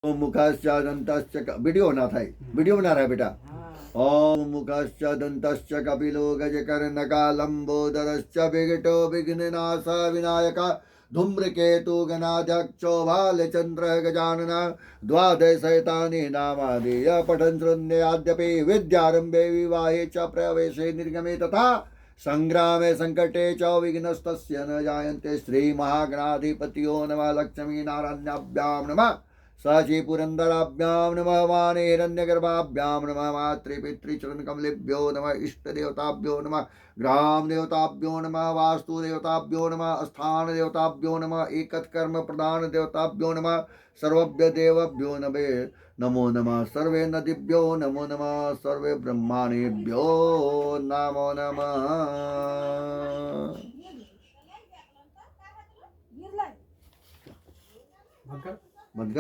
ओम मुखश्च दंतश्च video ना था, video बना रहा है बेटा। ओम मुखश्च दंतश्च कपिलो गजकर्णका लंबोदरश्च विघटो विघ्ननाश विनायक धूम्रकेतु गणाध्यक्षो भालचंद्र गजानन द्वादशैतानि नामादि पठन् शृण्वयाद्यपि विद्यारंभे विवाहे च प्रवेशे निर्गमे तथा संग्रामे संकटे च विघ्नस्तस्य न जायन्ते। श्री महागणाधिपतियो नमः। लक्ष्मी नारायणाभ्यां नमः। साची पुरंदराभ्याम नमः। वाणी हिरण्यगर्भाभ्याम नमः। मातृपितृचरणकमलेभ्यो नमः। इष्टदेवताभ्यो नमः। ग्राम देवताभ्यो नमः। वास्तु देवताभ्यो नमः। स्थान देवताभ्यो नमः। एकत्कर्म प्रधान देवताभ्यो नमः। सर्वभ्य देवभ्यो नमो नमः। सर्वे नदीभ्यो नमो नमः। सर्वे ब्रह्माणेभ्यो नमो नमः। मत कर